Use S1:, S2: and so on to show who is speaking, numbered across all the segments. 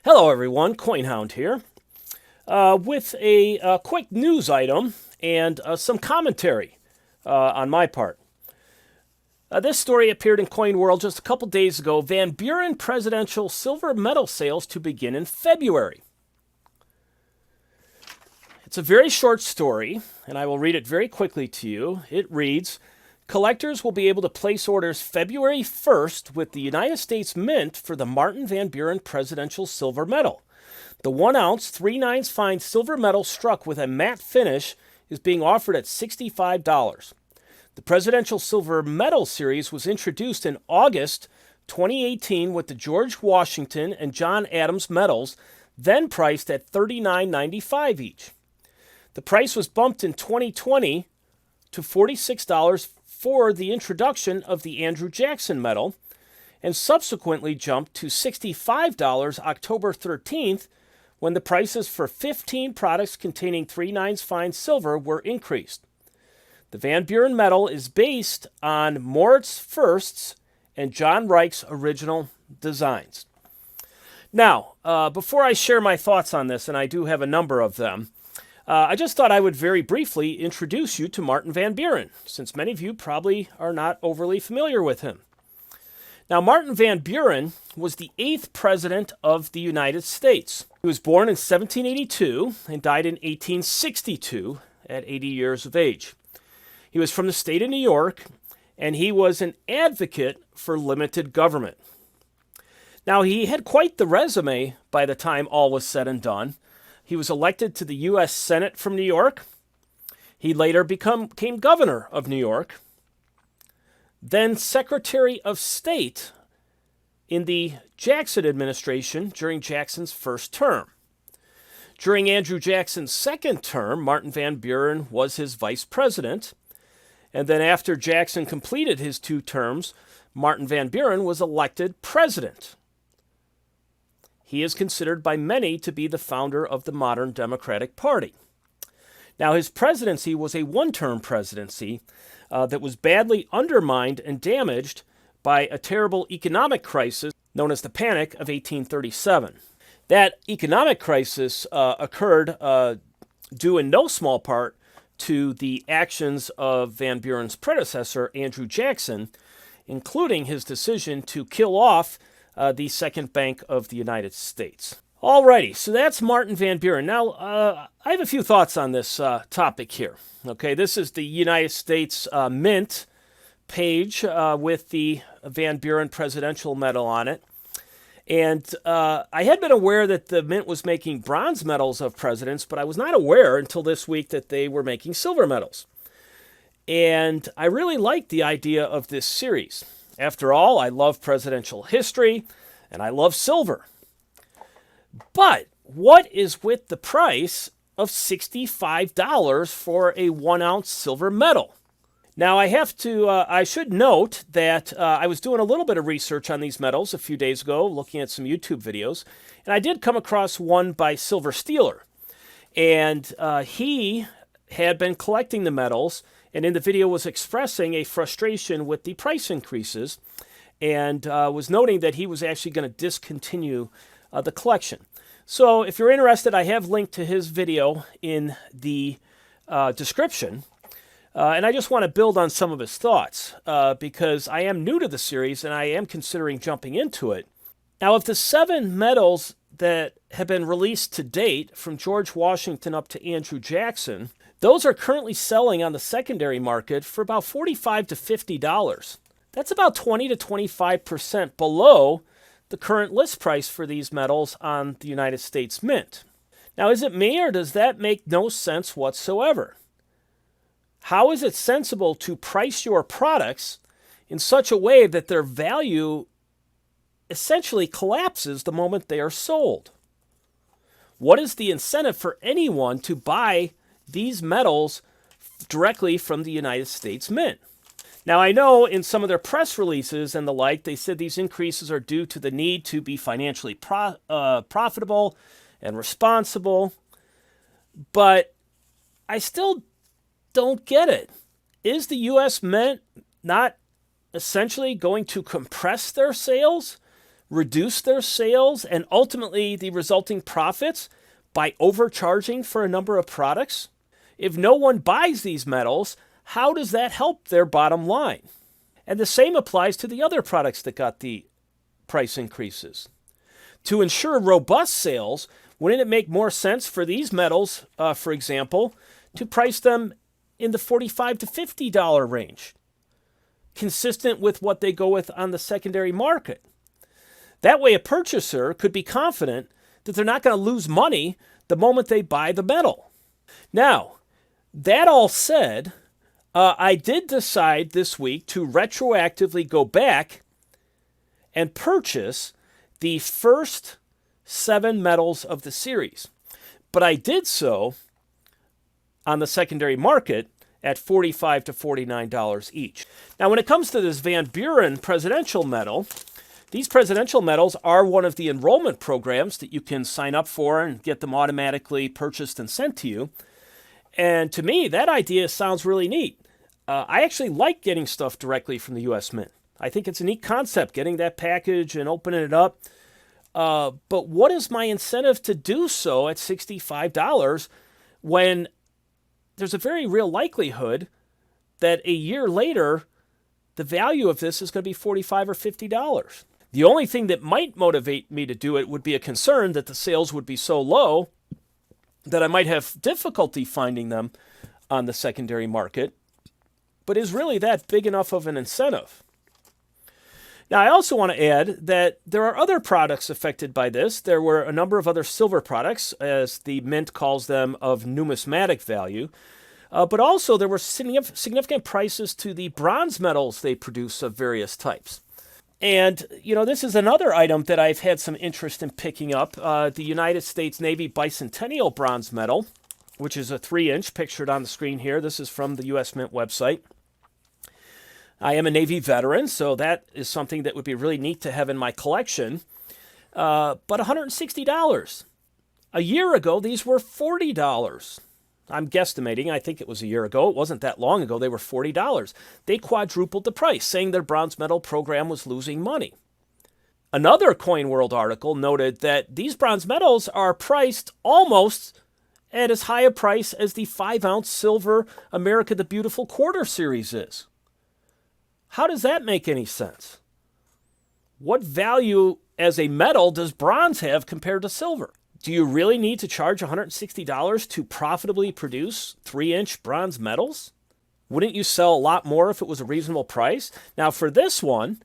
S1: Hello everyone, CoinHound here, with a quick news item and some commentary on my part. This story appeared in Coin World just a couple days ago. Van Buren presidential silver medal sales to begin in February. It's a very short story, and I will read it very quickly to you. It reads, collectors will be able to place orders February 1st with the United States Mint for the Martin Van Buren Presidential Silver Medal. The 1-ounce, 3/9 fine silver medal struck with a matte finish is being offered at $65. The Presidential Silver Medal series was introduced in August 2018 with the George Washington and John Adams medals, then priced at $39.95 each. The price was bumped in 2020 to $46 for the introduction of the Andrew Jackson medal, and subsequently jumped to $65 October 13th when the prices for 15 products containing 3/9 fine silver were increased. The Van Buren medal is based on Moritz Fürst's and John Reich's original designs. Now, before I share my thoughts on this, and I do have a number of them, I just thought I would very briefly introduce you to Martin Van Buren, since many of you probably are not overly familiar with him. Now, Martin Van Buren was the 8th president of the United States. He was born in 1782 and died in 1862 at 80 years of age. He was from the state of New York, and he was an advocate for limited government. Now, he had quite the resume by the time all was said and done. He was elected to the U.S. Senate from New York. He later became governor of New York, then Secretary of State in the Jackson administration during Jackson's first term. During Andrew Jackson's second term, Martin Van Buren was his vice president, and then after Jackson completed his 2 terms, Martin Van Buren was elected president. He is considered by many to be the founder of the modern Democratic Party. Now, his presidency was a 1-term presidency that was badly undermined and damaged by a terrible economic crisis known as the Panic of 1837. That economic crisis occurred due in no small part to the actions of Van Buren's predecessor, Andrew Jackson, including his decision to kill off the Second Bank of the United States. Alrighty, so that's Martin Van Buren. Now, I have a few thoughts on this topic here. Okay, this is the United States Mint page with the Van Buren Presidential Medal on it. And I had been aware that the Mint was making bronze medals of presidents, but I was not aware until this week that they were making silver medals. And I really liked the idea of this series. After all, I love presidential history, and I love silver. But what is with the price of $65 for a 1-ounce silver medal? Now, I should note that I was doing a little bit of research on these medals a few days ago, looking at some YouTube videos, and I did come across one by Silver Stealer. And he had been collecting the medals, and in the video was expressing a frustration with the price increases, and was noting that he was actually going to discontinue the collection. So if you're interested, I have linked to his video in the description. And I just want to build on some of his thoughts because I am new to the series and I am considering jumping into it. Now, of the 7 medals that have been released to date, from George Washington up to Andrew Jackson, those are currently selling on the secondary market for about $45 to $50. That's about 20 to 25% below the current list price for these medals on the United States Mint. Now, is it me, or does that make no sense whatsoever? How is it sensible to price your products in such a way that their value essentially collapses the moment they are sold? What is the incentive for anyone to buy these medals directly from the United States Mint? Now, I know in some of their press releases and the like, they said these increases are due to the need to be financially profitable and responsible, but I still don't get it. Is the U.S. Mint not essentially going to compress their sales reduce their sales and ultimately the resulting profits by overcharging for a number of products? If no one buys these metals, how does that help their bottom line? And the same applies to the other products that got the price increases. To ensure robust sales, wouldn't it make more sense for these metals, for example, to price them in the $45 to $50 range, consistent with what they go with on the secondary market? That way, a purchaser could be confident that they're not going to lose money the moment they buy the metal. Now, that all said, I did decide this week to retroactively go back and purchase the first 7 metals of the series. But I did so on the secondary market at $45 to $49 each. Now, when it comes to this Van Buren presidential medal, these presidential medals are one of the enrollment programs that you can sign up for and get them automatically purchased and sent to you. And to me, that idea sounds really neat. I actually like getting stuff directly from the U.S. Mint. I think it's a neat concept, getting that package and opening it up. But what is my incentive to do so at $65 when there's a very real likelihood that a year later, the value of this is going to be $45 or $50? The only thing that might motivate me to do it would be a concern that the sales would be so low that I might have difficulty finding them on the secondary market. But is really that big enough of an incentive? Now, I also want to add that there are other products affected by this. There were a number of other silver products, as the Mint calls them, of numismatic value. But also there were significant prices to the bronze metals they produce of various types. And, this is another item that I've had some interest in picking up, the United States Navy Bicentennial Bronze Medal, which is a 3-inch pictured on the screen here. This is from the U.S. Mint website. I am a Navy veteran, so that is something that would be really neat to have in my collection. But $160. A year ago, these were $40. I'm guesstimating. I think it was a year ago. It wasn't that long ago. They were $40. They quadrupled the price, saying their bronze medal program was losing money. Another Coin World article noted that these bronze medals are priced almost at as high a price as the 5-ounce silver America the Beautiful Quarter Series is. How does that make any sense? What value as a metal does bronze have compared to silver? Do you really need to charge $160 to profitably produce 3-inch bronze medals? Wouldn't you sell a lot more if it was a reasonable price? Now, for this one,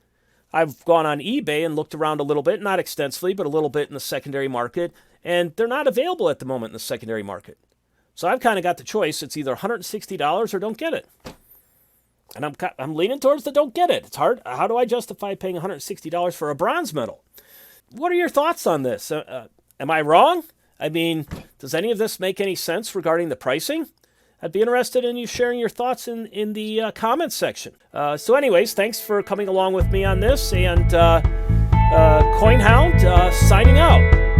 S1: I've gone on eBay and looked around a little bit, not extensively, but a little bit in the secondary market, and they're not available at the moment in the secondary market. So I've kind of got the choice. It's either $160 or don't get it. And I'm leaning towards the don't get it. It's hard. How do I justify paying $160 for a bronze medal? What are your thoughts on this? Am I wrong? I mean, does any of this make any sense regarding the pricing? I'd be interested in you sharing your thoughts in the comments section. So anyways, thanks for coming along with me on this. And CoinHound signing out.